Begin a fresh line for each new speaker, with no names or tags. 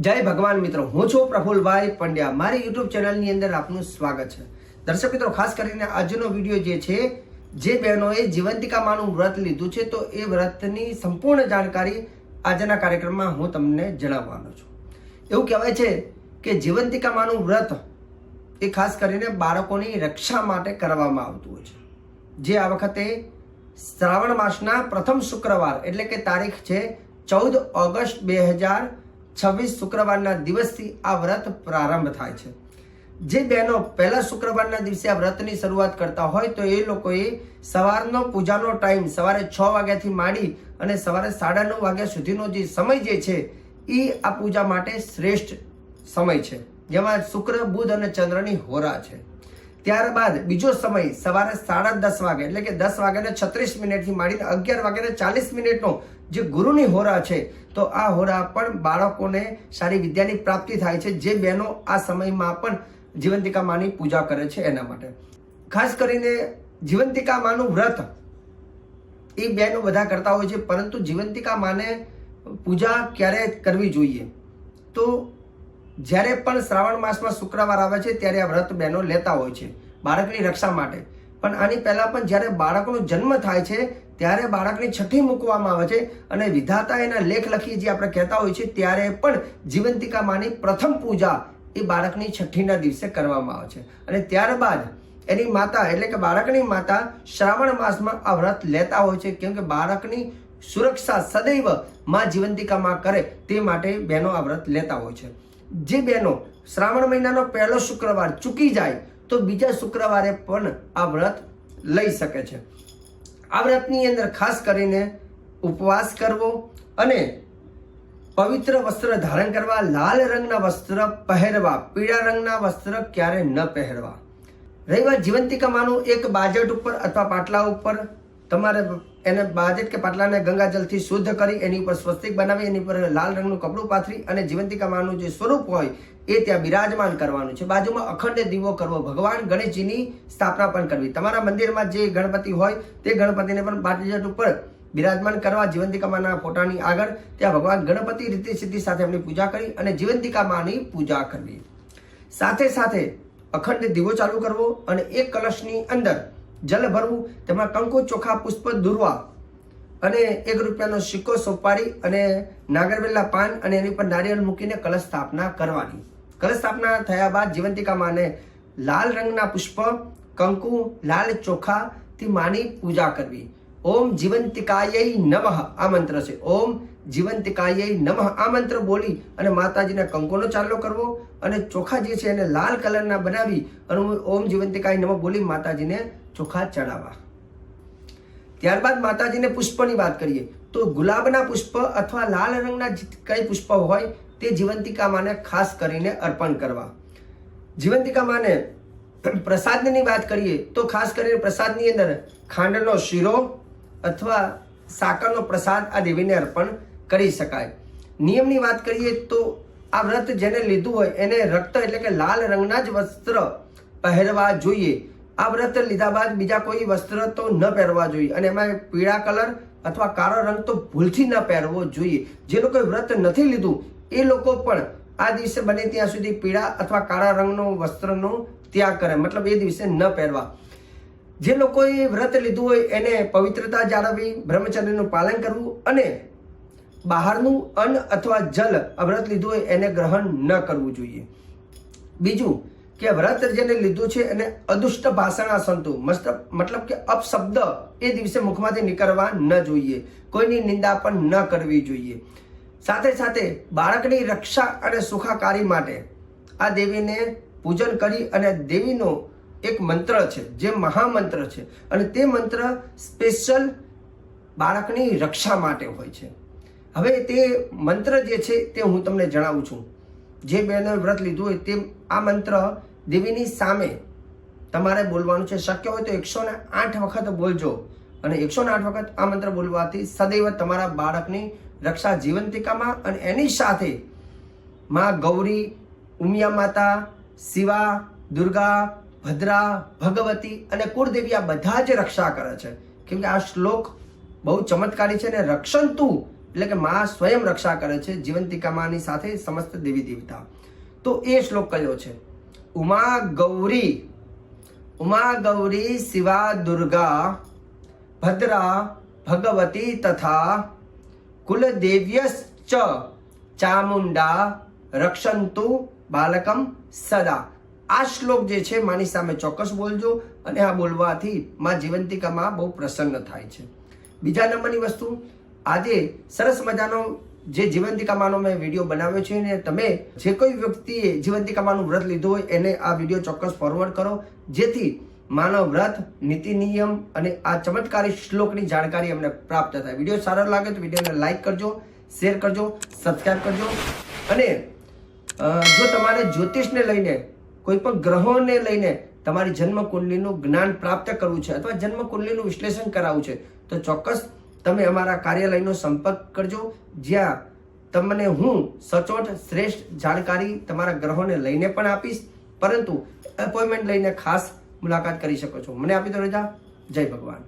જય ભગવાન મિત્રો, હું છું પ્રફુલભાઈ પંડ્યા. મારી યુટ્યુબ ચેનલની અંદર આપનું સ્વાગત છે. દર્શક મિત્રો, ખાસ કરીને આજનો વિડીયો જે છે, જે બહેનોએ જીવંતિકા માનું વ્રત લીધું છે, તો એ વ્રતની સંપૂર્ણ જાણકારી આજના કાર્યક્રમમાં હું તમને જણાવવાનો છું. એવું કહેવાય છે કે જીવંતિકા માનું વ્રત એ ખાસ કરીને બાળકોની રક્ષા માટે કરવામાં આવતું હોય છે. જે આ વખતે શ્રાવણ માસના પ્રથમ શુક્રવાર એટલે કે તારીખ છે 14 ઓગસ્ટ 2026 શુક્રવારના દિવસથી આ વ્રત પ્રારંભ થાય છે. જે બહેનો પહેલા શુક્રવારના દિવસે આ વ્રતની શરૂઆત કરતા હોય તો એ લોકોએ સવારનો પૂજાનો ટાઈમ સવારે 6 વાગ્યાથી માંડી અને સવારે 9:30 વાગ્યા સુધીનો જે સમય જે છે એ આ પૂજા માટે શ્રેષ્ઠ સમય છે, જેમાં શુક્ર, બુધ અને ચંદ્રની હોરા છે. ત્યારબાદ બીજો સમય સવારે 10:30 વાગે એટલે કે 10 વાગ્યાને 36 મિનિટથી માંડીને 11 વાગ્યાને 40 મિનિટનો જે ગુરુની હોરા છે, તો આ હોરા પણ બાળકોને સારી વિદ્યાની પ્રાપ્તિ થાય છે. જે બહેનો આ સમયમાં પણ જીવંતિકા માની પૂજા કરે છે એના માટે ખાસ કરીને જીવંતિકા માનું વ્રત એ બહેનો બધા કરતા હોય છે, પરંતુ જીવંતિકા માને પૂજા ક્યારે કરવી જોઈએ? તો જ્યારે પણ શ્રાવણ માસમાં શુક્રવાર આવે છે ત્યારે આ વ્રત બહેનો લેતા હોય છે બાળકની રક્ષા માટે. પણ આની પહેલા પણ જ્યારે બાળકનો જન્મ થાય છે ત્યારે બાળકની છઠ્ઠી મૂકવામાં આવે છે અને વિધાતા એના લેખ લખી જે આપણે કહેતા હોય છે, ત્યારે પણ જીવંતિકા માની પ્રથમ પૂજા એ બાળકની છઠ્ઠીના દિવસે કરવામાં આવે છે. અને ત્યારબાદ એની માતા એટલે કે બાળકની માતા શ્રાવણ માસમાં આ વ્રત લેતા હોય છે, કેમ કે બાળકની સુરક્ષા સદૈવ માં જીવંતિકા માં કરે તે માટે બહેનો આ વ્રત લેતા હોય છે. જે બહેનો શ્રાવણ મહિનાનો પહેલો શુક્રવાર ચૂકી જાય તો બીજા શુક્રવારે પણ આ વ્રત લઈ શકે છે. આ વ્રતની અંદર ખાસ કરીને ઉપવાસ કરવો અને પવિત્ર વસ્ત્ર ધારણ કરવા, લાલ રંગના વસ્ત્ર પહેરવા, પીળા રંગના વસ્ત્ર ક્યારે ન પહેરવા. રહી વાત જીવંતિકા માનું, એક બાજટ ઉપર અથવા પાટલા ઉપર તમારે એને બાજટ કે પાટલાને ગંગાજલથી શુદ્ધ કરી એની ઉપર સ્વસ્તિક બનાવી, એની પર લાલ રંગનું કપડું પાથરી અને જીવંતિકા માનું જે સ્વરૂપ હોય એ ત્યાં બિરાજમાન કરવાનું છે. બાજુમાં અખંડ દીવો કરવો, ભગવાન ગણેશજીની સ્થાપના પણ કરવી. તમારા મંદિરમાં જે ગણપતિ હોય તે ગણપતિને પણ બાજટ ઉપર બિરાજમાન કરવા, જીવંતિકા માના ફોટાની આગળ ત્યાં ભગવાન ગણપતિ રીતિ સિદ્ધિ સાથે એમની પૂજા કરી અને જીવંતિકા માની પૂજા કરવી. સાથે સાથે અખંડ દીવો ચાલુ કરવો અને એક કલશની અંદર જલ ભરવું, તેમાં કંકુ, ચોખા, પુષ્પ દૂરવા અને 1 રૂપિયાનો સિક્કો સોપારી અને નાગરવેલના પાન અને એની પર નારિયેળ મૂકીને કલશ સ્થાપના કરવાની. કલશ સ્થાપના થયા બાદ જીવંતિકા માને લાલ રંગના પુષ્પ, કંકુ, લાલ ચોખાથી માની પૂજા કરવી. ઓમ જીવંતિકાય નમઃ આ મંત્ર છે. ઓમ જીવંતિકાય નમઃ આ મંત્ર બોલી અને માતાજીને કંકુનો ચાંદલો કરવો અને ચોખા જે છે એને લાલ કલરના બનાવી અને ઓમ જીવંતિકાય નમઃ બોલી માતાજીને ચોખા ચડાવવા. ત્યારબાદ માતાજીને પુષ્પની વાત કરીએ તો ગુલાબના પુષ્પ અથવા લાલ રંગના કઈ પુષ્પ હોય તે જીવંતિકા માને ખાસ કરીને અર્પણ કરવા. જીવંતિકા માને પ્રસાદની વાત કરીએ તો ખાસ કરીને પ્રસાદની અંદર ખાંડનો શીરો અથવા સાકરનો પ્રસાદ આ દેવીને અર્પણ કરી શકાય. નિયમની વાત કરીએ તો આ વ્રત જેને લીધું હોય એને રક્ત એટલે કે લાલ રંગના જ વસ્ત્ર પહેરવા જોઈએ. આ વ્રત લીધા બાદ બીજા કોઈ વસ્ત્ર તો ન પહેરવા જોઈએ અને એમાં પીળા કલર અથવા કાળો રંગ તો ભૂલથી ન પહેરવો જોઈએ. જે લોકોએ વ્રત નથી લીધું એ લોકો પણ આ દિવસે બને ત્યાં સુધી પીળા અથવા કાળા રંગનો વસ્ત્રનો ત્યાગ કરે, મતલબ એ દિવસે ન પહેરવા. જે લોકોએ વ્રત લીધું હોય એને પવિત્રતા જાળવવી, બ્રહ્મચર્યનું પાલન કરવું અને બહારનું અન્ન અથવા જલ વ્રત લીધું હોય એને ગ્રહણ ન કરવું જોઈએ. બીજું કે વ્રત જેને લીધું છે એને અદુષ્ટ ભાષણા સંતુ, મતલબ કે અપશબ્દ એ દિવસે મુખમાંથી નીકળવા ન જોઈએ, કોઈની નિંદા પણ ન કરવી જોઈએ. સાથે સાથે બાળકની રક્ષા અને સુખાકારી માટે આ દેવીને પૂજન કરી અને દેવીનો એક મંત્ર છે જે મહામંત્ર છે અને તે મંત્ર સ્પેશિયલ બાળકની રક્ષા માટે હોય છે. હવે તે મંત્ર જે છે તે હું તમને જણાવું છું. જે બહેનોએ વ્રત લીધું હોય તે આ મંત્ર દેવીની સામે તમારે બોલવાનું છે. શક્ય હોય તો 108 વખત બોલજો અને 108 વખત આ મંત્ર બોલવાથી સદૈવ તમારા બાળકની રક્ષા જીવંતિકામાં અને એની સાથે માં ગૌરી, ઉમિયા માતા, શિવા, દુર્ગા, ભદ્રા, ભગવતી અને કુળદેવી આ બધા જ રક્ષા કરે છે. કેમ કે આ શ્લોક બહુ ચમત્કારી છે અને રક્ષંતુ એટલે કે માં સ્વયં રક્ષા કરે છે જીવંતિકા માની સાથે સમસ્ત દેવી દેવતા. તો એ શ્લોક કયો છે? ઉમા ગૌરી શિવા દુર્ગા ભદ્રા ભગવતી તથા કુલદેવ્યશ્ચ ચામુંડા રક્ષંતુ બાલકમ સદા. આ શ્લોક જે છે માની સામે ચોક્કસ બોલજો, અને આ બોલવાથી માં જીવંતિકામાં બહુ પ્રસન્ન થાય છે. બીજા નંબરની વસ્તુ, આજે સરસ મજાનો જે જીવંતિકા માનો મેં વિડીયો બનાવ્યો છે, ને તમે જે કોઈ વ્યક્તિએ જીવંતિકા માનું વ્રત લીધું હોય એને આ વિડીયો ચોક્કસ ફોરવર્ડ કરો, જેથી માનવ વ્રત, નીતિ નિયમ અને આ ચમત્કારી શ્લોકની જાણકારી અમને પ્રાપ્ત થાય. વિડીયો સારો લાગે તો વિડીયોને લાઈક કરજો, શેર કરજો, સબસ્ક્રાઈબ કરજો. અને જો તમારે જ્યોતિષને લઈને, કોઈ પણ ગ્રહોને લઈને તમારી જન્મ કુંડલીનું જ્ઞાન પ્રાપ્ત કરવું છે અથવા જન્મ કુંડલીનું વિશ્લેષણ કરાવવું છે, તો ચોક્કસ તમે અમારા કાર્યાલયનો સંપર્ક કરજો, જ્યાં તમને હું સચોટ શ્રેષ્ઠ જાણકારી તમારા ગ્રહોને લઈને પણ આપીશ, પરંતુ એપોઇન્ટમેન્ટ લઈને ખાસ મુલાકાત કરી શકો છો. મને આપી દો રજા. જય ભગવાન.